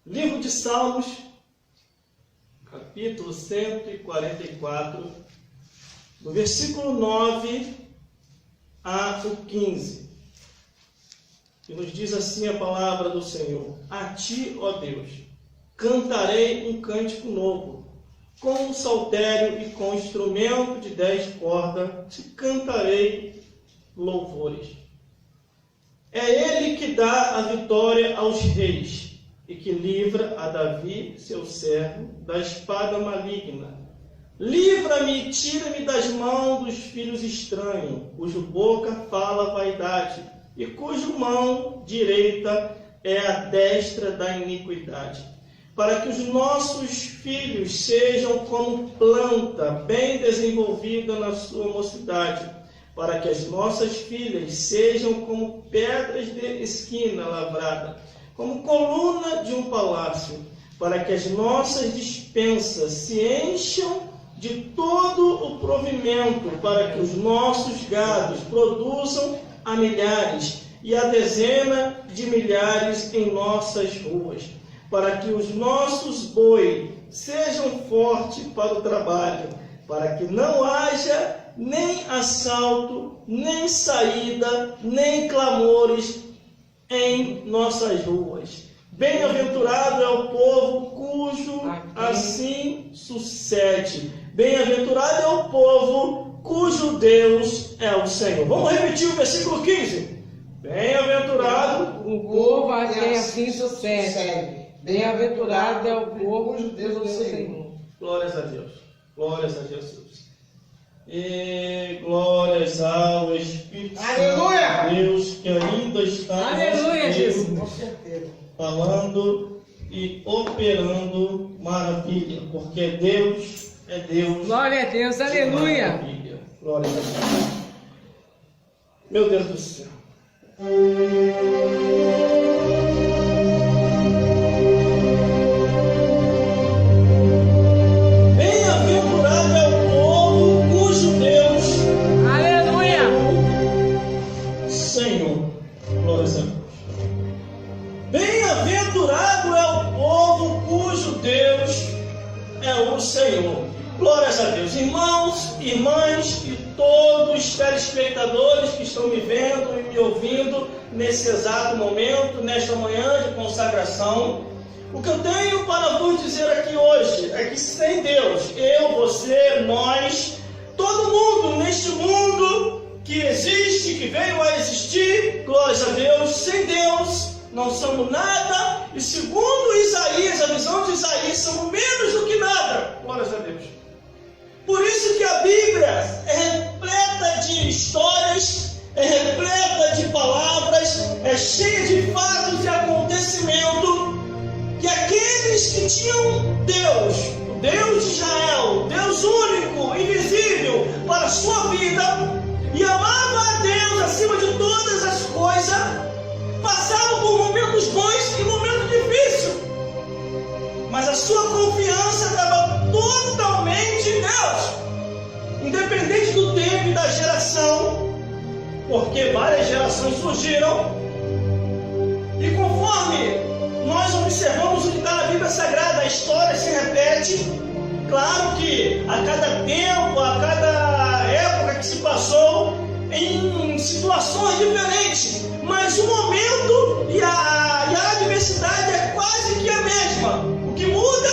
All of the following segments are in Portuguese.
Livro de Salmos, capítulo 144, do versículo 9 a 15, que nos diz assim a palavra do Senhor: A ti, ó Deus, cantarei um cântico novo, com um saltério e com instrumento de 10 cordas, te cantarei louvores. É Ele que dá a vitória aos reis, e que livra a Davi, seu servo, da espada maligna. Livra-me e tira-me das mãos dos filhos estranhos, cuja boca fala vaidade, e cuja mão direita é a destra da iniquidade. Para que os nossos filhos sejam como planta bem desenvolvida na sua mocidade, para que as nossas filhas sejam como pedras de esquina lavrada, como coluna de um palácio, para que as nossas despensas se encham de todo o provimento, para que os nossos gados produzam a milhares e a dezena de milhares em nossas ruas, para que os nossos bois sejam fortes para o trabalho, para que não haja nem assalto, nem saída, nem clamores em nossas ruas. Bem-aventurado é o povo cujo assim sucede. Bem-aventurado é o povo cujo Deus é o Senhor. Vamos repetir o versículo 15. Bem-aventurado o povo a quem assim sucede. Bem-aventurado é o povo cujo Deus é o Senhor. Glórias a Deus. Glórias a Jesus. E glórias ao Espírito Santo de Deus, que ainda está falando e operando maravilha, porque Deus é Deus. Glória a Deus, aleluia. Maravilha. Glória a Deus. Meu Deus do céu. Senhor, glórias a Deus. Irmãos, irmãs e todos os telespectadores que estão me vendo e me ouvindo nesse exato momento, nesta manhã de consagração, o que eu tenho para vos dizer aqui hoje é que sem Deus, eu, você, nós, todo mundo neste mundo que existe, que veio a existir, glórias a Deus, sem Deus não somos nada, e segundo Isaías, a visão de Isaías, somos menos do que nada. Glórias a Deus. Por isso que a Bíblia é repleta de histórias, é repleta de palavras, é cheia de fatos e acontecimentos, que aqueles que tinham Deus, o Deus de Israel, Deus único, invisível para a sua vida, e amava a Deus acima de todas as coisas, passavam por momentos bons e momentos difíceis, mas a sua confiança estava totalmente em Deus, independente do tempo e da geração, porque várias gerações surgiram, e conforme nós observamos o que está na Bíblia Sagrada, a história se repete. Claro que a cada tempo, a cada época que se passou, em situações diferentes, mas o momento e a adversidade é quase que a mesma. O que muda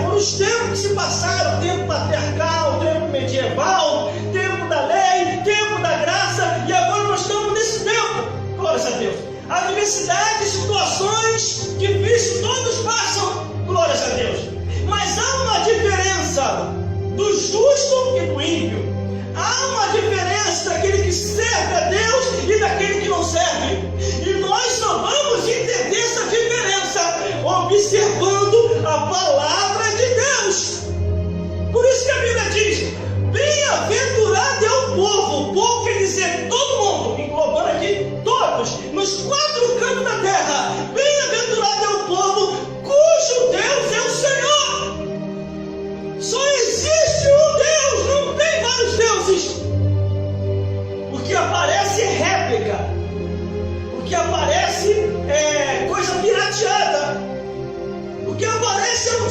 foram os tempos que se passaram: o tempo patriarcal, o tempo medieval, o tempo da lei, o tempo da graça, e agora nós estamos nesse tempo. Glórias a Deus. Adversidades, situações difíceis, todos passam. Glórias a Deus. Mas há uma diferença do justo e do ímpio. Há uma diferença daquele que serve a Deus e daquele que não serve. E nós só vamos entender essa diferença observando a palavra de Deus. Por isso que a Bíblia diz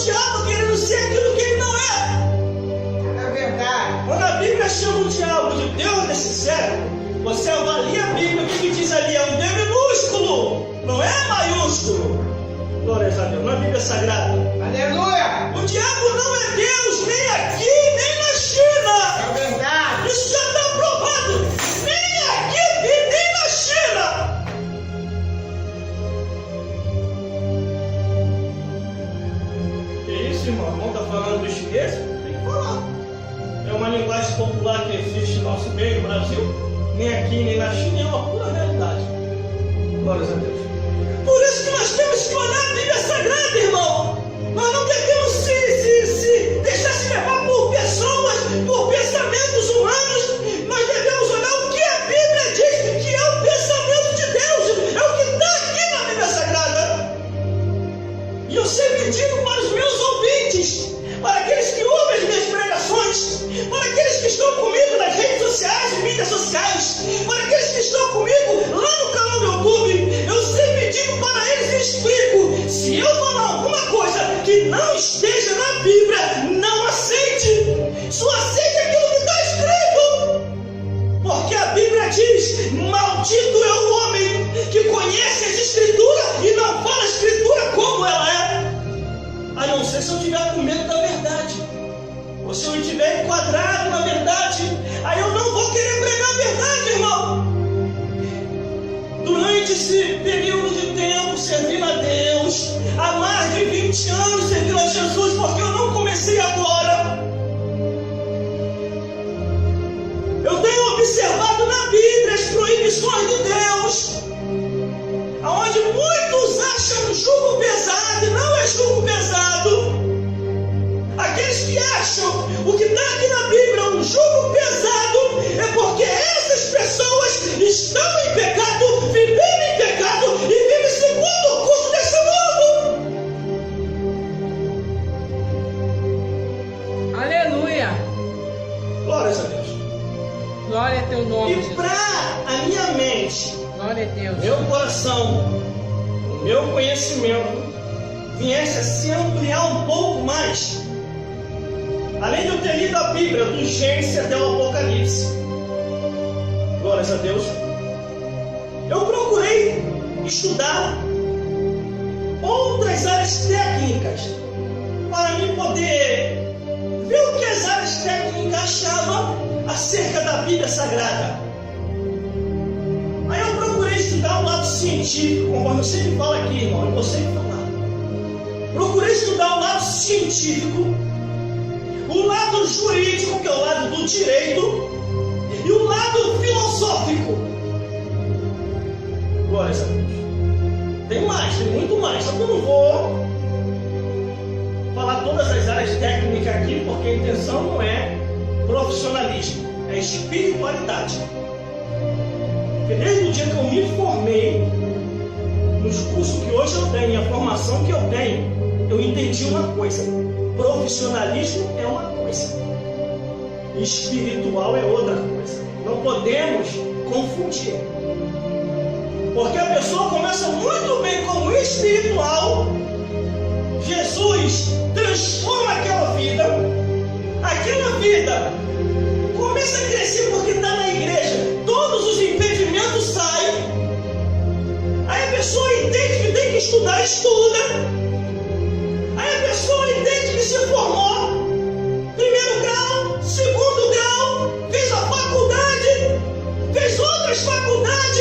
diabo querendo ser aquilo que ele não é. É verdade. Quando a Bíblia chama o diabo de Deus desse século, você avalia a Bíblia, o que diz ali? É um D minúsculo, não é maiúsculo. Glórias a Deus, na Bíblia Sagrada. Aleluia. O diabo não é Deus, nem aqui, nem na China. É verdade. Isso já está provado. Nem aqui e nem na China. Que isso, irmão? O irmão está falando do chinês? Tem que falar. É uma linguagem popular que existe no nosso meio, no Brasil. Nem aqui, nem na China, é uma pura realidade. Glórias a Deus. Por isso que nós temos que olhar a Bíblia Sagrada, irmão. Nós não devemos se deixar se levar por pessoas, por pensamentos humanos. Nós devemos olhar o que a Bíblia diz, que é o pensamento de Deus. É o que está aqui na Bíblia Sagrada. E eu sempre digo para os meus ouvintes, para aqueles que ouvem as minhas pregações, para aqueles que estão comigo nas redes sociais, mídias sociais, para aqueles que estão comigo lá no canal do YouTube, eu sempre digo para eles e explico: se eu falar alguma coisa que não esteja na Bíblia, não aceite, só aceite aquilo que está escrito, porque a Bíblia diz: maldito é o homem que conhece as Escrituras e não fala a Escritura como ela é, a não ser se eu estiver com medo da verdade, ou se eu estiver enquadrado na verdade, aí eu não vou querer pregar a verdade, irmão. Durante esse período de tempo servindo a Deus, há mais de 20 anos servindo a Jesus, porque eu não comecei agora. Eu tenho observado na Bíblia as proibições de Deus, aonde muitos acham jugo pesado, e não é jugo pesado. Aqueles que acham o que está aqui na Bíblia um jugo pesado, é porque essas pessoas estão em pecado, vivendo em pecado e vivem segundo o curso desse mundo. Aleluia. Glórias a Deus. Glória a teu nome, E Jesus. para a minha mente, Glória a Deus. meu coração, o meu conhecimento viesse a se ampliar um pouco mais, além de eu ter lido a Bíblia do Gênesis até o Apocalipse, glórias a Deus, eu procurei estudar outras áreas técnicas para mim poder ver o que as áreas técnicas achavam acerca da Bíblia Sagrada. Aí eu procurei estudar o lado científico, conforme eu sempre falo aqui, irmão, eu vou sempre falar. Procurei estudar o lado científico, o lado jurídico, que é o lado do direito, e o lado filosófico. Glórias a Deus. Tem mais, tem muito mais, só que eu não vou falar todas as áreas técnicas aqui, porque a intenção não é profissionalismo, é espiritualidade. Porque desde o dia que eu me formei, nos cursos que hoje eu tenho, a formação que eu tenho, eu entendi uma coisa: profissionalismo é uma coisa, espiritual é outra coisa. Não podemos confundir, porque a pessoa começa muito bem como espiritual, Jesus transforma aquela vida começa a crescer porque está na igreja, todos os impedimentos saem, aí a pessoa entende que tem que estudar, estuda. Aí a pessoa entende que se formou, primeiro grau, segundo grau, fez a faculdade, fez outras faculdades,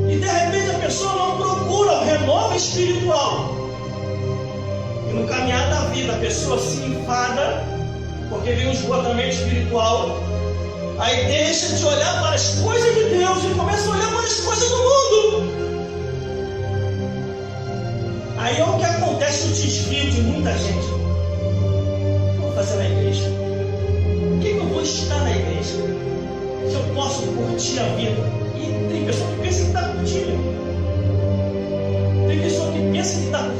e de repente a pessoa não procura o renovo espiritual. E no caminhar da vida a pessoa se enfada, porque vem um esgotamento espiritual, aí deixa de olhar para as coisas de Deus e começa a olhar para as coisas do mundo. Aí é o que acontece, o desvio de muita gente. O que eu vou fazer na igreja? Por que eu vou estar na igreja? Se eu posso curtir a vida? E tem pessoa que pensa que está curtindo. Tem pessoa que pensa que está